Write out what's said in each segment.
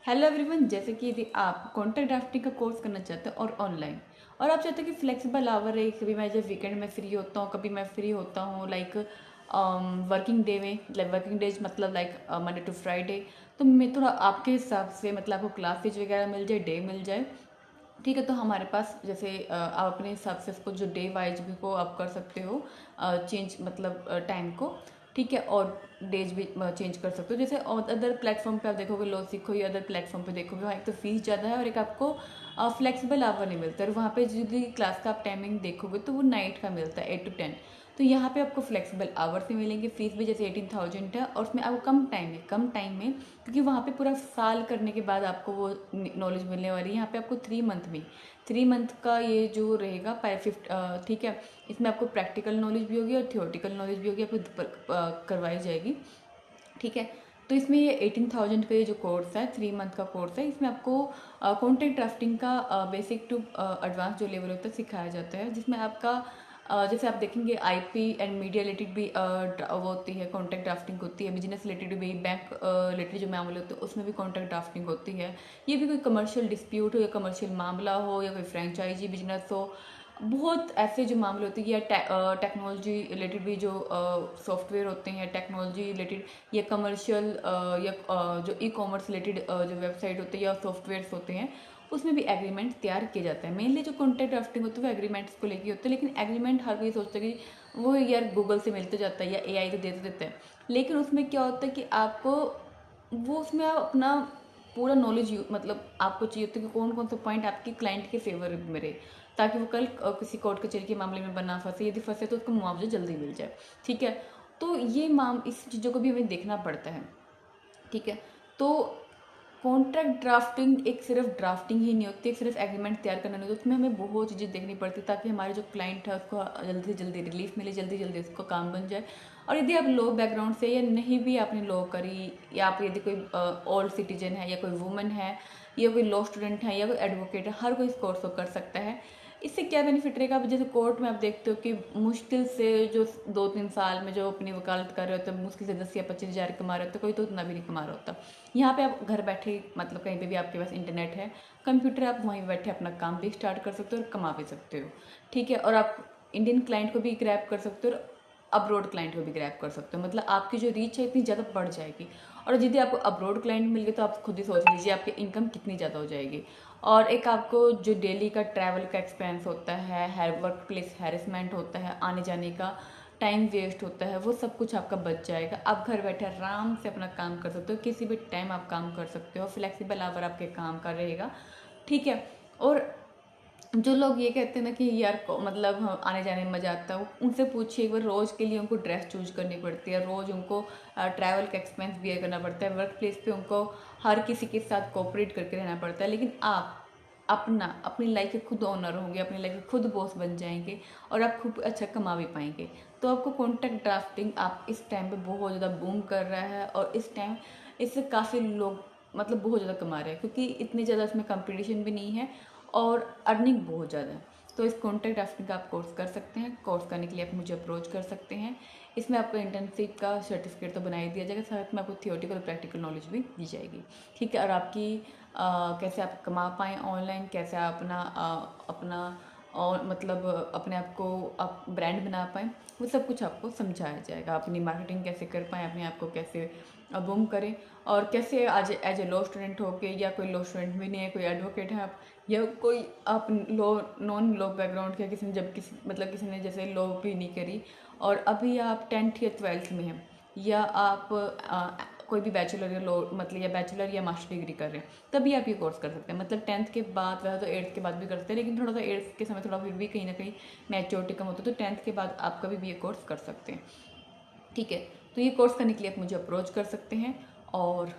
Hello everyone, जैसे कि यदि आप कॉन्टेंट ड्राफ्टिंग का कोर्स करना चाहते हैं और ऑनलाइन और आप चाहते हो कि फ्लेक्सिबल आवर है, कभी मैं जब वीकेंड में फ्री होता हूँ, कभी मैं फ्री होता हूँ लाइक वर्किंग डे में, लाइक वर्किंग डेज मतलब लाइक मंडे टू फ्राइडे, तो मैं थोड़ा आपके हिसाब से मतलब आपको क्लासेज वगैरह मिल जाए, डे मिल जाए। ठीक है, तो हमारे पास जैसे आप अपने हिसाब से उसको जो डे वाइज भी को आप कर सकते हो चेंज, मतलब टाइम को। ठीक है, और डेज भी चेंज कर सकते हो। जैसे और अदर प्लेटफॉर्म पे आप देखोगे, लो सीखो या अदर प्लेटफॉर्म पे देखोगे, वहाँ एक तो फीस ज़्यादा है और एक आपको फ्लेक्सिबल आवर नहीं मिलता है। और वहाँ पे यदि क्लास का आप टाइमिंग देखोगे तो वो नाइट का मिलता है 8 to 10। तो यहाँ पे आपको फ्लेक्सिबल आवर्स भी मिलेंगे, फीस भी जैसे 18,000 है और उसमें आपको कम टाइम में क्योंकि वहाँ पे पूरा साल करने के बाद आपको वो नॉलेज मिलने वाली है। यहाँ पे आपको 3 मंथ में 3 मंथ का ये जो रहेगा 5 ठीक है, इसमें आपको प्रैक्टिकल नॉलेज भी होगी और थियोरटिकल नॉलेज भी होगी, आपको करवाई जाएगी। ठीक है, तो इसमें ये 18,000 का ये जो कोर्स है, 3 मंथ का कोर्स है, इसमें आपको कंटेंट ड्राफ्टिंग का बेसिक टू एडवांस जो लेवल होता है सिखाया जाता है, जिसमें आपका जैसे आप देखेंगे आईपी एंड मीडिया रिलेटेड भी वो होती है, कॉन्टैक्ट ड्राफ्टिंग होती है, बिजनेस रिलेटेड भी, बैंक रिलेटेड जो मामले होते हैं उसमें भी कॉन्टैक्ट ड्राफ्टिंग होती है। ये भी कोई कमर्शियल डिस्प्यूट हो या कमर्शियल मामला हो या कोई फ्रेंचाइजी बिजनेस हो, बहुत ऐसे जो मामले होते हैं, या टेक्नोलॉजी रिलेटेड भी जो सॉफ्टवेयर होते हैं, टेक्नोलॉजी रिलेटेड या कमर्शियल या जो ई कॉमर्स रिलेटेड जो वेबसाइट होते हैं या सॉफ्टवेयर्स होते हैं, उसमें भी एग्रीमेंट तैयार किया जाता है। मेनली जो कॉन्ट्रैक्ट ड्राफ्टिंग होती है वो एग्रीमेंट्स को लेके होते हैं, लेकिन एग्रीमेंट हर कोई सोचता है कि वो यार गूगल से मिल तो जाता है या एआई तो देते देते हैं, लेकिन उसमें क्या होता है कि आपको वो उसमें आप अपना पूरा नॉलेज मतलब आपको चाहिए होता है कि कौन कौन सा पॉइंट आपके क्लाइंट के फेवर में रहे, ताकि वो कल किसी कोर्ट कचहरी के मामले में बना फंसे, यदि फंसे तो उसको मुआवजा जल्दी मिल जाए। ठीक है, तो ये इस चीज़ों को भी हमें देखना पड़ता है। ठीक है, तो कॉन्ट्रैक्ट ड्राफ्टिंग एक सिर्फ ड्राफ्टिंग ही नहीं होती, एक सिर्फ एग्रीमेंट तैयार करना नहीं होता, उसमें हमें बहुत चीज़ें देखनी पड़ती है ताकि हमारे जो क्लाइंट है उसको जल्दी से जल्दी रिलीफ मिले, जल्दी जल्दी उसको काम बन जाए। और यदि आप लो बैकग्राउंड से या नहीं भी आपने लॉ करी, या आप यदि कोई ओल्ड सिटीजन है या कोई वुमन है या कोई लॉ स्टूडेंट है या कोई एडवोकेट है, हर कोई इस कोर्स को कर सकता है। इससे क्या बेनिफिट रहेगा, अब जैसे कोर्ट में आप देखते हो कि मुश्किल से जो 2-3 साल में जो अपनी वकालत कर रहे होते हैं, मुश्किल से 10 या 25 हज़ार कमा रहे होते, कोई तो उतना भी नहीं कमा रहा होता। यहाँ पे आप घर बैठे मतलब कहीं पे भी आपके पास इंटरनेट है, कंप्यूटर, आप वहीं बैठे अपना काम भी स्टार्ट कर सकते हो और कमा भी सकते हो। ठीक है, और आप इंडियन क्लाइंट को भी ग्रैब कर सकते हो और अब्रॉड क्लाइंट को भी ग्रैब कर सकते हो, मतलब आपकी जो रीच है इतनी ज़्यादा बढ़ जाएगी। और यदि आपको अब्रॉड क्लाइंट मिल गए तो आप खुद ही सोच लीजिए आपकी इनकम कितनी ज़्यादा हो जाएगी। और एक आपको जो डेली का ट्रैवल का एक्सपेंस होता है, वर्क प्लेस हैरेसमेंट होता है, आने जाने का टाइम वेस्ट होता है, वो सब कुछ आपका बच जाएगा। आप घर बैठे आराम से अपना काम कर सकते हो, किसी भी टाइम आप काम कर सकते हो, फ्लेक्सिबल आवर आपके काम का रहेगा। ठीक है, और जो लोग ये कहते हैं ना कि यार मतलब आने जाने में मज़ा आता है, उनसे पूछिए एक बार, रोज़ के लिए उनको ड्रेस चूज करनी पड़ती है, रोज़ उनको ट्रैवल का एक्सपेंस बियर करना पड़ता है, वर्क प्लेस पे उनको हर किसी के साथ कोऑपरेट करके रहना पड़ता है। लेकिन आप अपनी लाइफ के खुद ओनर होंगे, अपनी लाइफ के खुद बॉस बन जाएंगे और आप खूब अच्छा कमा भी पाएंगे। तो आपको कॉन्ट्रैक्ट ड्राफ्टिंग आप इस टाइम पे बहुत ज़्यादा बूम कर रहा है और इस टाइम इससे काफ़ी लोग मतलब बहुत ज़्यादा कमा रहे हैं, क्योंकि इतनी ज़्यादा इसमें कंपटीशन भी नहीं है और अर्निंग बहुत ज़्यादा है। तो इस कॉन्ट्रैक्ट ड्राफ्टिंग का आप कोर्स कर सकते हैं। कोर्स करने के लिए आप मुझे अप्रोच कर सकते हैं। इसमें आपको इंटर्नशिप का सर्टिफिकेट तो बना ही दिया जाएगा, साथ में आपको थियोरटिकल प्रैक्टिकल नॉलेज भी दी जाएगी। ठीक है, और आपकी कैसे आप कमा पाएँ ऑनलाइन, कैसे आप अपना और मतलब अपने आप को आप ब्रांड बना पाएँ, वो सब कुछ आपको समझाया जाएगा। अपनी मार्केटिंग कैसे कर पाएँ, अपने आप को कैसे बूम करें, और कैसे आज एज ए लॉ स्टूडेंट होके, या कोई लॉ स्टूडेंट भी नहीं है, कोई एडवोकेट है आप, या कोई आप लॉ नॉन लॉ बैकग्राउंड के, किसी ने जब किसी ने जैसे लॉ भी नहीं करी और अभी आप 10th या 12th में हैं, या आप कोई भी बैचलर या लॉ मतलब या बैचलर या मास्टर डिग्री कर रहे हैं, तभी आप ये कोर्स कर सकते हैं। मतलब 10th के बाद, वैसे तो 8th के बाद भी कर सकते हैं, लेकिन थोड़ा सा 8th के समय थोड़ा फिर भी कहीं ना कहीं मैच्योरिटी कम होता है, तो 10th के बाद आप कभी भी ये कोर्स कर सकते हैं। ठीक है, तो ये कोर्स करने के लिए आप मुझे अप्रोच कर सकते हैं और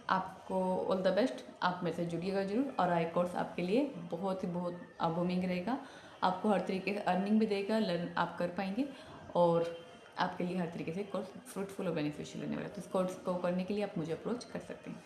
आपको ऑल द बेस्ट। आप मेरे से जुड़िएगा जरूर, और आई कोर्स आपके लिए बहुत ही बहुत बूमिंग रहेगा। आपको हर तरीके से अर्निंग भी देगा, लर्न आप कर पाएंगे और आपके लिए हर तरीके से कोर्स फ्रूटफुल और बेनिफिशियल रहने वाला है। तो इस कोर्स को करने के लिए आप मुझे अप्रोच कर सकते हैं।